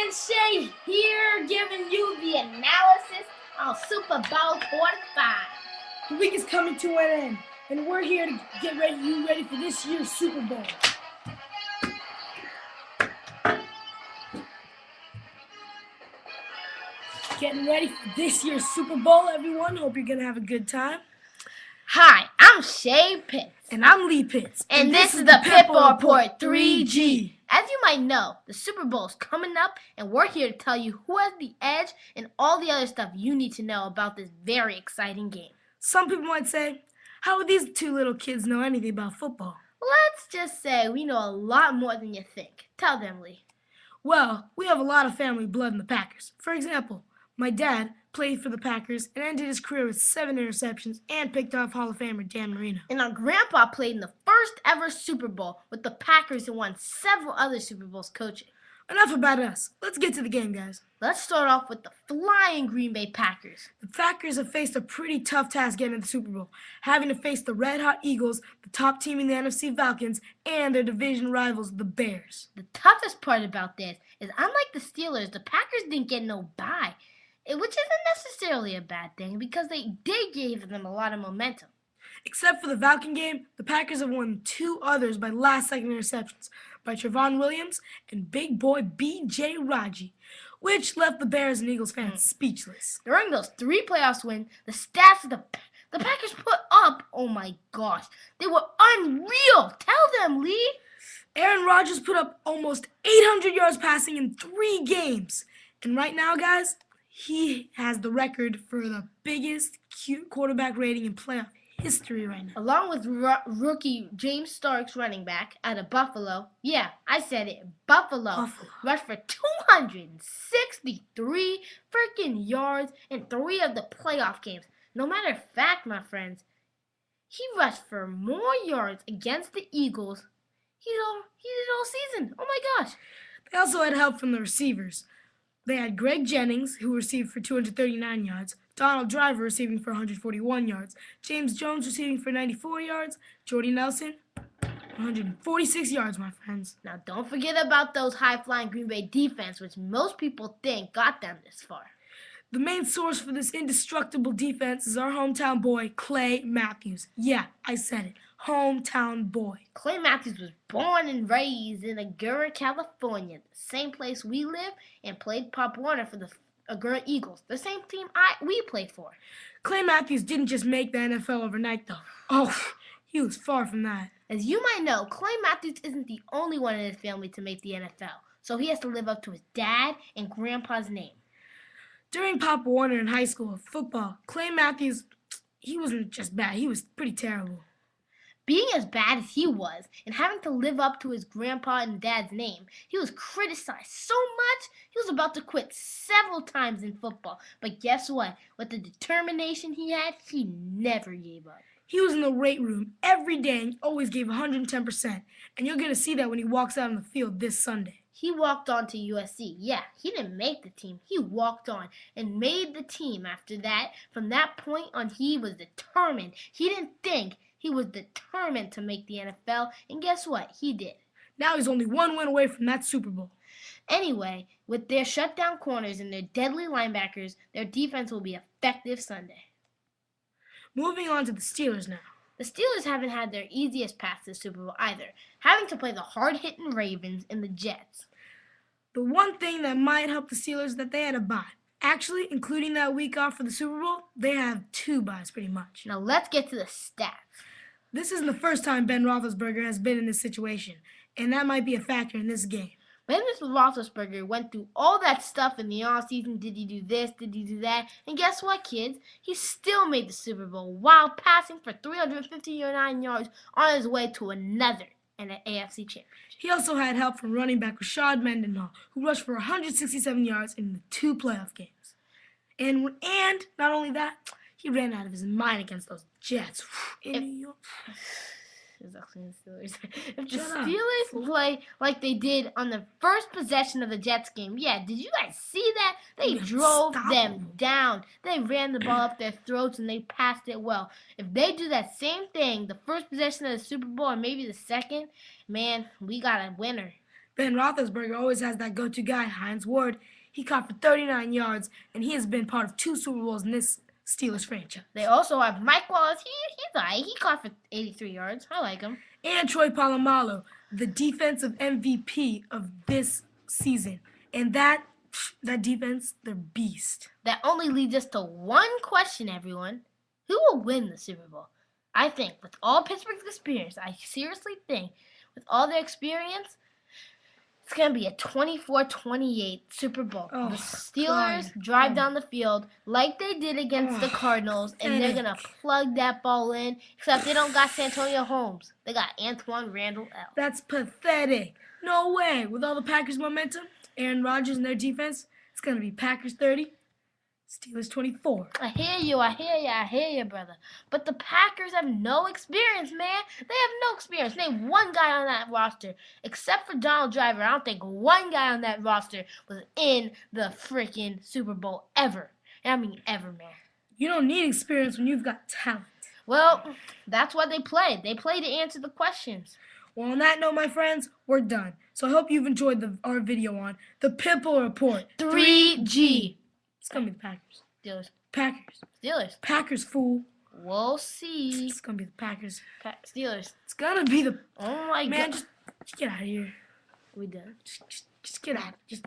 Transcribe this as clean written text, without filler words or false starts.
and Shay here giving you the analysis on Super Bowl 45. The week is coming to an end, and we're here to get you ready for this year's Super Bowl. Getting ready for this year's Super Bowl, everyone. Hope you're going to have a good time. Hi, I'm Shay Pitts. And I'm Lee Pitts. And this is the Pitbull Report 3G. As you might know, the Super Bowl is coming up, and we're here to tell you who has the edge and all the other stuff you need to know about this very exciting game. Some people might say, how would these two little kids know anything about football? Let's just say we know a lot more than you think. Tell them, Lee. Well, we have a lot of family blood in the Packers. For example, my dad played for the Packers and ended his career with 7 interceptions and picked off Hall of Famer Dan Marino. And our grandpa played in the first ever Super Bowl with the Packers and won several other Super Bowls coaching. Enough about us. Let's get to the game, guys. Let's start off with the flying Green Bay Packers. The Packers have faced a pretty tough task getting to the Super Bowl, having to face the red-hot Eagles, the top team in the NFC Falcons, and their division rivals, the Bears. The toughest part about this is, unlike the Steelers, the Packers didn't get no bye, which isn't necessarily a bad thing because they did give them a lot of momentum. Except for the Falcon game, the Packers have won 2 others by last-second interceptions by Trevon Williams and big boy B.J. Raji, which left the Bears and Eagles fans speechless. During those 3 playoffs wins, the stats of the Packers put up, oh my gosh, they were unreal. Tell them, Lee. Aaron Rodgers put up almost 800 yards passing in 3 games. And right now, guys, he has the record for the biggest quarterback rating in playoff history right now. Along with rookie James Starks, running back out of Buffalo. Yeah, I said it. Buffalo. Rushed for 263 freaking yards in 3 of the playoff games. No matter of fact, my friends, he rushed for more yards against the Eagles. He did all season. Oh my gosh. They also had help from the receivers. They had Greg Jennings, who received for 239 yards, Donald Driver receiving for 141 yards, James Jones receiving for 94 yards, Jordy Nelson, 146 yards, my friends. Now, don't forget about those high-flying Green Bay defense, which most people think got them this far. The main source for this indestructible defense is our hometown boy, Clay Matthews. Yeah, I said it. Hometown boy. Clay Matthews was born and raised in Agoura, California, the same place we live, and played Pop Warner for the Agoura Eagles, the same team we played for. Clay Matthews didn't just make the NFL overnight, though. Oh, he was far from that. As you might know, Clay Matthews isn't the only one in his family to make the NFL, so he has to live up to his dad and grandpa's name. During Pop Warner in high school football, Clay Matthews, he wasn't just bad, he was pretty terrible. Being as bad as he was and having to live up to his grandpa and dad's name, he was criticized so much he was about to quit several times in football. But guess what? With the determination he had, he never gave up. He was in the weight room every day and always gave 110%. And you're going to see that when he walks out on the field this Sunday. He walked on to USC. Yeah, he didn't make the team. He walked on and made the team after that. From that point on, he was determined. He didn't think. He was determined to make the NFL, and guess what? He did. Now he's only 1 win away from that Super Bowl. Anyway, with their shutdown corners and their deadly linebackers, their defense will be effective Sunday. Moving on to the Steelers now. The Steelers haven't had their easiest path to the Super Bowl either, having to play the hard-hitting Ravens and the Jets. The one thing that might help the Steelers is that they had a bye. Actually, including that week off for the Super Bowl, they have 2 byes pretty much. Now let's get to the stats. This isn't the first time Ben Roethlisberger has been in this situation, and that might be a factor in this game. Ben Roethlisberger went through all that stuff in the offseason. Did he do this? Did he do that? And guess what, kids? He still made the Super Bowl while passing for 359 yards on his way to another and an AFC championship. He also had help from running back Rashad Mendenhall, who rushed for 167 yards in the 2 playoff games. And not only that, he ran out of his mind against those Jets in New York. If the Steelers play like they did on the first possession of the Jets game, yeah, did you guys see that? They drove them down. They ran the ball up their throats and they passed it well. If they do that same thing, the first possession of the Super Bowl and maybe the second, man, we got a winner. Ben Roethlisberger always has that go-to guy, Hines Ward. He caught for 39 yards, and he has been part of 2 Super Bowls in this Steelers franchise. They also have Mike Wallace. He's alright. He caught for 83 yards. I like him. And Troy Polamalu, the defensive MVP of this season. And that defense, they're beast. That only leads us to one question, everyone. Who will win the Super Bowl? I think with all Pittsburgh's experience, I seriously think with all their experience, it's going to be a 24-28 Super Bowl. Oh, the Steelers drive down the field like they did against the Cardinals, and they're going to plug that ball in, except they don't got Santonio Holmes. They got Antoine Randall L. That's pathetic. No way. With all the Packers' momentum, Aaron Rodgers and their defense, it's going to be Packers 30, Steelers 24. I hear you, brother. But the Packers have no experience, man. They have no experience. Name one guy on that roster, except for Donald Driver. I don't think one guy on that roster was in the freaking Super Bowl ever. And I mean ever, man. You don't need experience when you've got talent. Well, that's why they play. They play to answer the questions. Well, on that note, my friends, we're done. So I hope you've enjoyed our video on the Pimple Report. 3G. It's going to be the Packers. Steelers. Packers. Steelers. Packers, fool. We'll see. It's going to be the Packers. Steelers. It's going to be the... Oh, my God. Man, just get out of here. We done. Just get out. Just